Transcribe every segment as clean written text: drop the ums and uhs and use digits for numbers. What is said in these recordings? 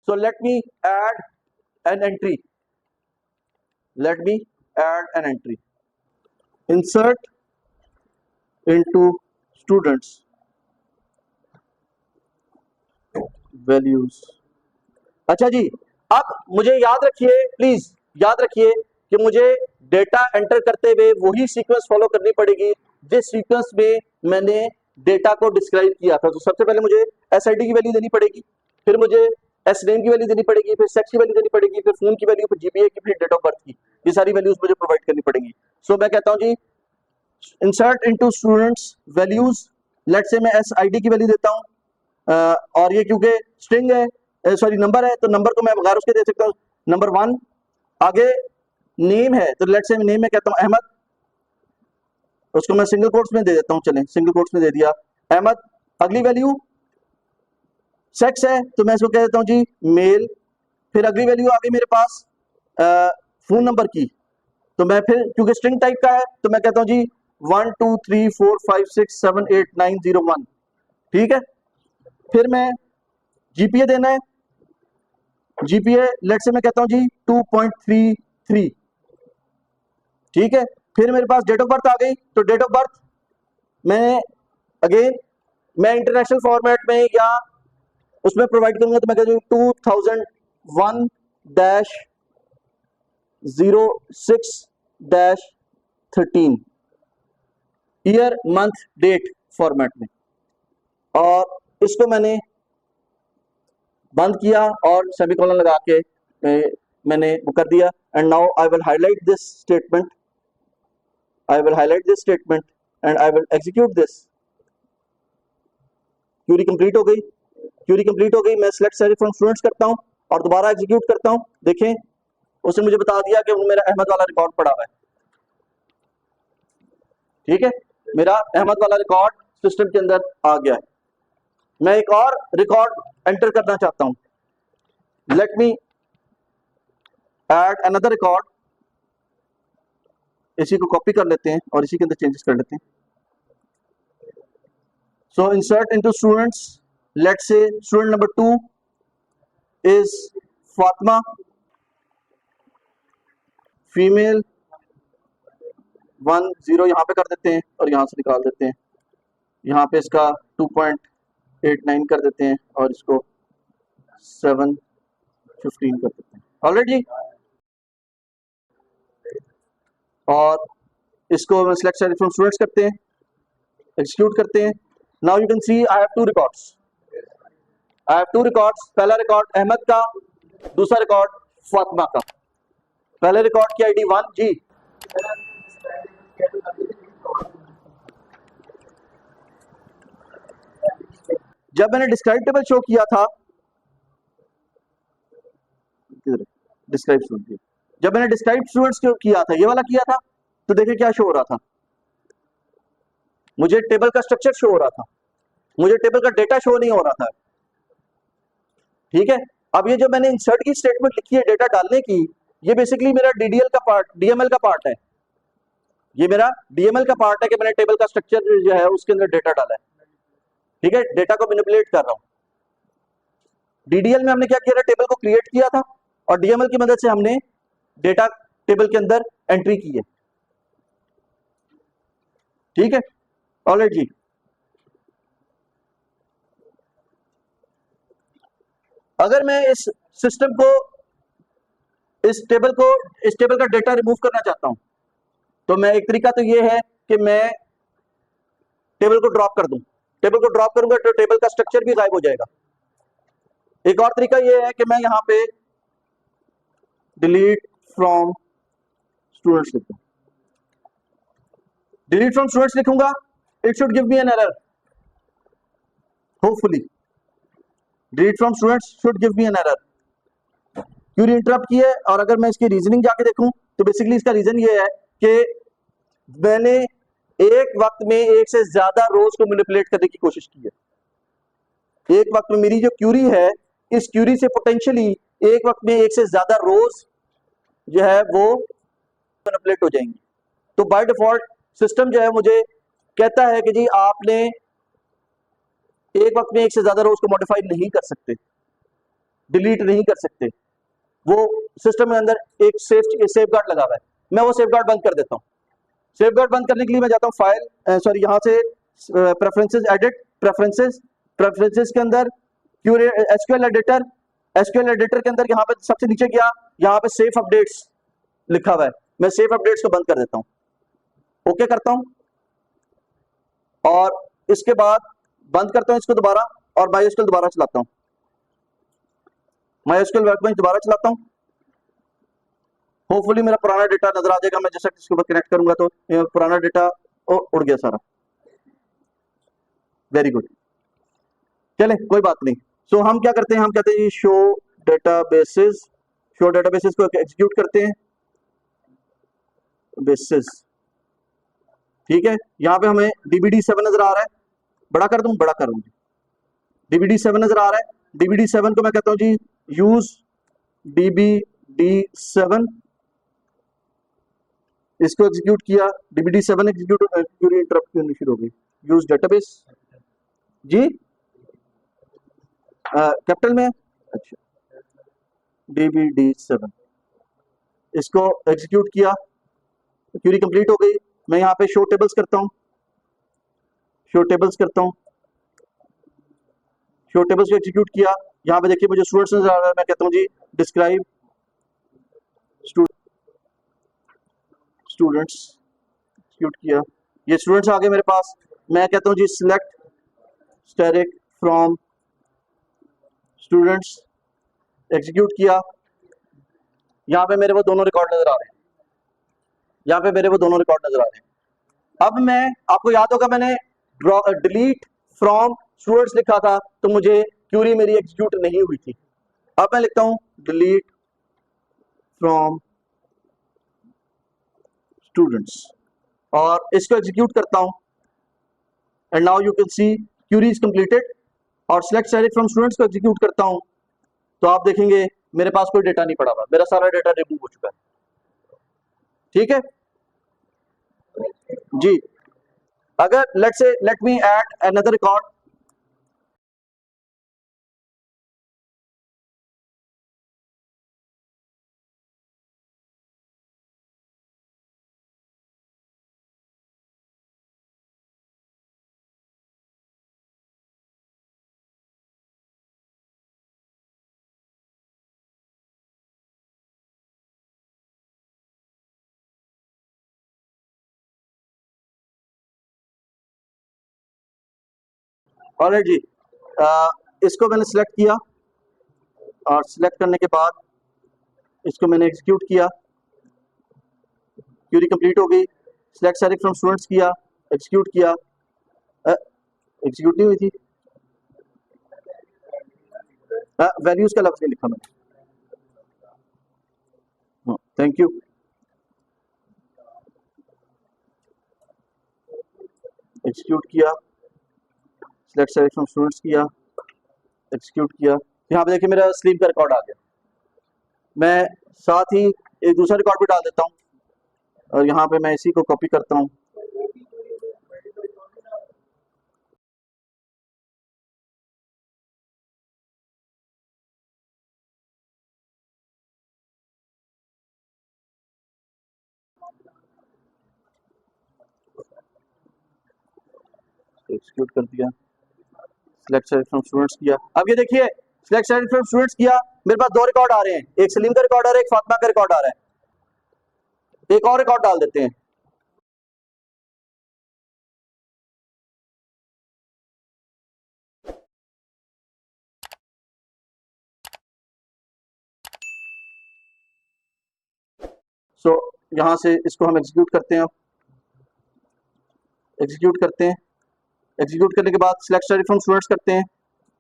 So let me add an entry. Let me add an entry. Insert into students values. अच्छा जी, अब मुझे याद रखिए, प्लीज याद रखिए कि मुझे डेटा एंटर करते हुए वही सीक्वेंस फॉलो करनी पड़ेगी जिस सीक्वेंस में मैंने डेटा को डिस्क्राइब किया था। तो सबसे पहले मुझे एसआईडी की वैल्यू देनी पड़ेगी, फिर मुझे एस नेम की वैल्यू देनी पड़ेगी, फिर सेक्स की वैल्यू देनी पड़ेगी, फिर फोन की वैल्यू, फिर जीपीए की, फिर डेट ऑफ बर्थ की। ये सारी वैल्यूज मुझे प्रोवाइड करनी पड़ेगी। सो मैं कहता हूं जी, insert into students values, let's say मैं एसआईडी की वैल्यू देता हूं, और ये क्योंकि स्ट्रिंग है, सॉरी नंबर है, तो नंबर को मैं बगैर उसके दे सकता हूं नंबर 1। आगे नेम है, तो लेट्स से नेम में कहता हूं अहमद, उसको मैं सिंगल कोट्स में दे देता हूं, चलें सिंगल कोट्स में दे दिया अहमद। अगली वैल्यू सेक्स है, तो मैं इसको कह देता हूं जी मेल। फिर अगली वैल्यू आ गई मेरे पास फोन नंबर की, तो मैं फिर क्योंकि स्ट्रिंग टाइप का है तो मैं कहता हूं जी 1 2 3 4 5 6 7 8 9 0 1। ठीक है, फिर मैं जीपीए देना है, जीपीए लेट से मैं कहता हूं जी 2.33। ठीक है, फिर मेरे पास डेट ऑफ बर्थ आ गई, तो डेट ऑफ बर्थ मैं अगेन मैं इंटरनेशनल फॉर्मेट में या उसमें प्रोवाइड करूंगा, तो मैं कहता हूं 2001-06-13 ईयर मंथ डेट फॉर्मेट में, और इसको मैंने बंद किया और सेमीकोलन लगा के मैंने वो कर दिया। And now I will highlight this statement, I will highlight this statement and I will execute this. Query complete हो गई, क्यूरी कंप्लीट हो गई। मैं सिलेक्ट सारे फ्रॉम स्टूडेंट्स करता हूं और दोबारा एग्जीक्यूट करता हूं। देखें, उसने मुझे बता दिया कि वो मेरा अहमद वाला रिकॉर्ड पड़ा हुआ है। ठीक है, मेरा अहमद वाला रिकॉर्ड सिस्टम के अंदर आ गया है। मैं एक और रिकॉर्ड एंटर करना चाहता हूं, late me add another record. इसी को कॉपी कर लेते हैं और इसी के अंदर चेंजेस कर लेते हैं। So insert into students, let's say student number 2 is Fatima, female 10 यहां पे कर देते हैं और यहां से निकाल देते हैं। यहां पे इसका 2.89 कर देते हैं और इसको 7.15 कर देते हैं। ऑलरेडी, और इसको मैं सिलेक्ट फ्रॉम स्टूडेंट्स करते हैं, एग्जीक्यूट करते हैं। Now you can C I have 2 records, I have 2 records. पहला रिकॉर्ड अहमद का, दूसरा रिकॉर्ड फातिमा का। पहले रिकॉर्ड की आईडी 1 जी, जब मैंने डिस्क्राइब टेबल शो किया था, डिस्क्राइब स्टूडेंट, जब मैंने डिस्क्राइब स्टूडेंट्स को किया था, ये वाला किया था, तो देखिए क्या शो हो रहा था, मुझे टेबल का स्ट्रक्चर शो हो रहा था, मुझे टेबल का डेटा शो नहीं हो रहा था। ठीक है, अब ये जो मैंने इंसर्ट की स्टेटमेंट लिखी है डेटा डालने की, ये बेसिकली मेरा डीडीएल का पार्ट, डीएमएल का पार्ट है। ये मेरा डीएमएल का पार्ट है कि मैंने टेबल का स्ट्रक्चर जो है उसके अंदर डेटा डाला है। ठीक है, डेटा को मैनिपुलेट कर रहा हूं। डीडीएल में हमने क्या किया था, टेबल को क्रिएट किया था और डीएमएल की मदद से हमने डेटा टेबल के अंदर एंट्री की है। ठीक है, ऑलराइट जी। अगर मैं इस सिस्टम को, इस टेबल का डेटा रिमूव करना चाहता हूं, तो मैं एक तरीका तो ये है कि मैं टेबल को ड्रॉप कर दूं। टेबल को ड्रॉप करूंगा तो टेबल का स्ट्रक्चर भी गायब हो जाएगा। एक और तरीका ये है कि मैं यहां पे डिलीट फ्रॉम स्टूडेंट्स लिखूं, डिलीट फ्रॉम स्टूडेंट्स लिखूंगा, it should give me an error, hopefully delete from students should give me an error. Query interrupt की है, और अगर मैं इसकी रीजनिंग जाके देखूं तो बेसिकली इसका रीजन ये है कि मैंने एक वक्त में एक से ज्यादा रोज को मैनिपुलेट करने की कोशिश की है। एक वक्त में मेरी जो क्यूरी है, इस क्यूरी से पोटेंशियली एक वक्त में एक से ज्यादा रोज जो है वो मैनिपुलेट हो जाएंगी। तो बाय डिफॉल्ट सिस्टम जो है मुझे कहता है कि जी आपने एक वक्त में एक से ज्यादा रोज को मॉडिफाई नहीं कर सकते। डिलीट नहीं कर सकते। वो सिस्टम में अंदर एक सेफ गार्ड लगा हुआ है, मैं वो सेफ गार्ड बंद कर देता हूँ। सेफ गार्ड बंद करने के लिए मैं जाता हूँ फाइल सॉरी यहाँ से प्रेफरेंसेस, एडिट प्रेफरेंसेस के अंदर एसक्यूएल एडिटर, एसक्यूएल एडिटर के अंदर यहाँ पे सबसे नीचे गया, यहाँ पे सेफ अपडेट्स लिखा हुआ है, मैं सेफ अपडेट्स को बंद कर देता हूँ, ओके करता हूँ, और इसके बाद बंद करता हूँ इसको दोबारा और माइस्क्यूएल दोबारा चलाता हूँ, माइस्क्यूएल वर्कबेंच दोबारा चलाता हूँ। होपफुली मेरा पुराना डेटा नजर आ जाएगा, मैं जैसा इसके ऊपर कनेक्ट करूंगा तो पुराना डेटा उड़ गया सारा, वेरी गुड, चले कोई बात नहीं। सो हम क्या करते हैं, हम कहते हैं शो डेटाबेसेस, शो डेटाबेसेस को एग्जीक्यूट करते हैं, बेसिस, ठीक है। यहाँ पे हमें dbd7 नजर आ रहा है, बड़ा कर दूं, बड़ा कर दूं, dbd7 नजर आ रहा है, dbd7 को मैं कहता हूं जी यूज dbd7, इसको एग्जीक्यूट किया, dbd7 एग्जीक्यूट, क्यों इंटरप्ट क्यों शुरू हो गई, यूज डेटाबेस जी कैपिटल में, अच्छा dbd7 इसको एग्जीक्यूट किया, क्यूरी कंप्लीट हो गई। मैं यहाँ पे शो टेबल्स करता हूँ, शो टेबल्स करता हूँ, शो टेबल्स को एग्जीक्यूट किया, यहाँ पे देखिए मुझे स्टूडेंट्स नजर आ रहा है, मैं कहता हूँ जी डिस्क्राइब स्टूडेंट्स, एग्जीक्यूट किया, ये स्टूडेंट्स आ गए मेरे पास, मैं कहता हूँ जी select static from students, execute किया, यहाँ पे मेरे वो दोनों रिकॉर्ड नजर आ रहे हैं, यहाँ पे मेरे वो दोनों रिकॉर्ड नजर आ रहे हैं। अब मैं, आपको याद होगा मैंने डिलीट फ्रॉम स्टूडेंट्स लिखा था, तो मुझे क्यूरी मेरी एग्जीक्यूट नहीं हुई थी। अब मैं लिखता हूं डिलीट फ्रॉम स्टूडेंट्स और इसको एग्जीक्यूट करता हूं, and now you can see query is completed, और सिलेक्ट सेलेक्ट फ्रॉम स्टूडेंट्स को एग्जीक्यूट करता हूं, तो आप देखेंगे मेरे पास कोई डेटा नहीं पड़ा हुआ, मेरा सारा डेटा रिमूव हो चुका है, ठीक है जी। अगर let me add another record, alright जी, इसको मैंने सिलेक्ट किया और सिलेक्ट करने के बाद इसको मैंने एग्जीक्यूट किया, क्यूरी कंप्लीट हो गई, सिलेक्ट सेलेक्ट फ्रॉम स्टूडेंट्स किया, एग्जीक्यूट किया, एग्जीक्यूट नहीं हुई थी, वैल्यूज का लफ्ज नहीं लिखा मैंने, थैंक यू, एग्जीक्यूट किया, सिलेक्ट सेलेक्ट फ्रॉम स्टूडेंट्स किया, एग्जीक्यूट किया, यहाँ पे देखिए मेरा स्लीप का रिकॉर्ड आ गया। मैं साथ ही एक दूसरा रिकॉर्ड भी डाल देता हूँ, और यहाँ पे मैं इसी को कॉपी करता हूँ, एग्जीक्यूट कर दिया, सिलेक्ट सेलेक्ट फ्रॉम स्टूडेंट्स किया। अब ये देखिए सिलेक्ट सेलेक्ट फ्रॉम स्टूडेंट्स किया, मेरे पास दो रिकॉर्ड आ रहे हैं, एक सलीम का रिकॉर्ड आ रहा है, एक फातिमा का रिकॉर्ड आ रहा है, एक और रिकॉर्ड डाल देते हैं, सो यहाँ से इसको हम एग्जीक्यूट करते हैं, एग्जीक्यूट करते हैं, एग्जीक्यूट करने के बाद सिलेक्ट सेलेक्ट फ्रॉम स्टूडेंट्स करते हैं,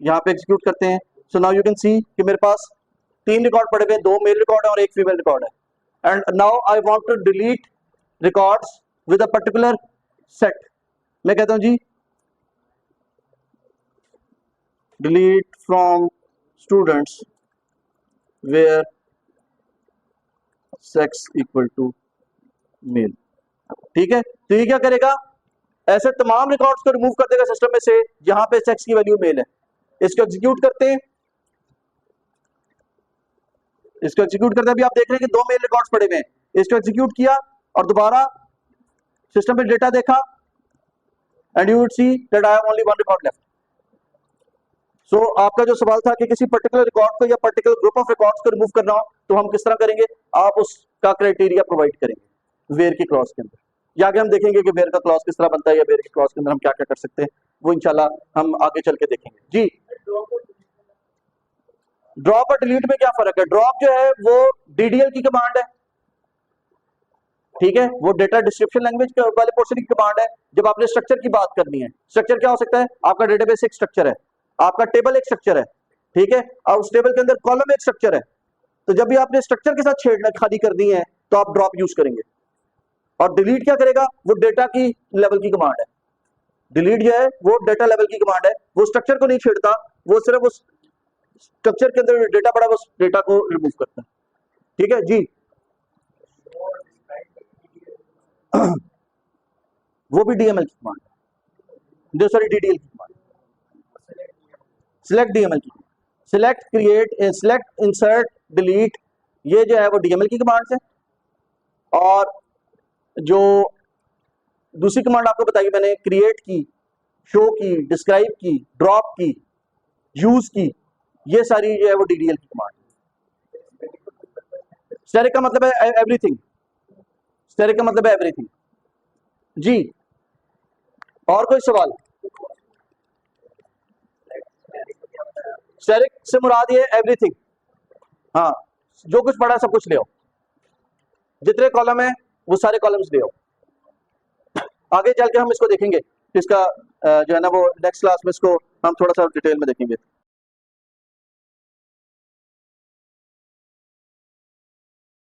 यहाँ पे एग्जीक्यूट करते हैं। सो नाउ यू कैन सी कि मेरे पास 3 रिकॉर्ड पड़े हुए, 2 मेल रिकॉर्ड है और 1 फीमेल रिकॉर्ड है, and now I want to delete records with a particular set, मैं कहता हूँ जी delete from students where sex equal to male, ठीक है। तो ये क्या करेगा, ऐसे तमाम रिकॉर्ड्स को रिमूव कर देगा सिस्टम में से जहां पे सेक्स की वैल्यू मेल है। इसको एग्जीक्यूट करते हैं, इसको एग्जीक्यूट करते अभी आप देख रहे हैं कि 2 मेल रिकॉर्ड्स पड़े हुए हैं, इसको एग्जीक्यूट किया और दोबारा सिस्टम पे डेटा देखा and you would see that I have only 1 record left. So आपका जो सवाल था कि किसी पर्टिकुलर रिकॉर्ड को या पर्टिकुलर ग्रुप ऑफ रिकॉर्ड्स को रिमूव करना हो तो हम किस तरह करेंगे, आप उसका क्राइटेरिया प्रोवाइड करेंगे वेयर की क्लॉज के अंदर, या आगे हम देखेंगे कि वेयर का क्लॉज किस तरह बनता है या वेयर की क्लॉज के अंदर हम क्या क्या कर सकते हैं, वो इंशाल्लाह हम आगे चल के देखेंगे। जी, ड्रॉप और डिलीट में क्या फर्क है? ड्रॉप जो है वो डीडीएल की कमांड है, ठीक है, वो डेटा डिस्क्रिप्शन लैंग्वेज वाले पोर्शन की कमांड है। जब आपने स्ट्रक्चर की बात करनी है, स्ट्रक्चर क्या हो सकता है, आपका डेटाबेस एक स्ट्रक्चर है, आपका टेबल एक स्ट्रक्चर है, ठीक है, और उस टेबल के अंदर कॉलम एक स्ट्रक्चर है, तो जब भी आपने स्ट्रक्चर के साथ छेड़ना खाली करनी है तो आप ड्रॉप यूज करेंगे। और डिलीट क्या करेगा, वो डेटा की लेवल की कमांड है। डिलीट जो है वो डेटा लेवल की कमांड है, वो स्ट्रक्चर को नहीं छेड़ता, वो सिर्फ उस स्ट्रक्चर के अंदर डेटा पड़ा उस डेटा को रिमूव करता है, ठीक है जी। वो भी डीएमएल की कमांड है, जो सॉरी डीडीएल की कमांड, सिलेक्ट डीएमएल की, select create select insert delete, ये जो है वो डीएमएल की कमांड है। और जो दूसरी कमांड आपको बताई मैंने, क्रिएट की, शो की, डिस्क्राइब की, ड्रॉप की, यूज की, ये सारी जो है वो डीडीएल की कमांड है। स्टैटिक का मतलब है एवरीथिंग, स्टैटिक का मतलब है एवरीथिंग जी। और कोई सवाल? स्टैटिक से मुराद ये एवरीथिंग, हाँ, जो कुछ पड़ा सब कुछ ले आओ, जितने कॉलम है वो सारे कॉलम्स ले आओ। आगे चल के हम इसको देखेंगे, इसका जो है ना वो नेक्स्ट क्लास में इसको हम थोड़ा सा डिटेल में देखेंगे।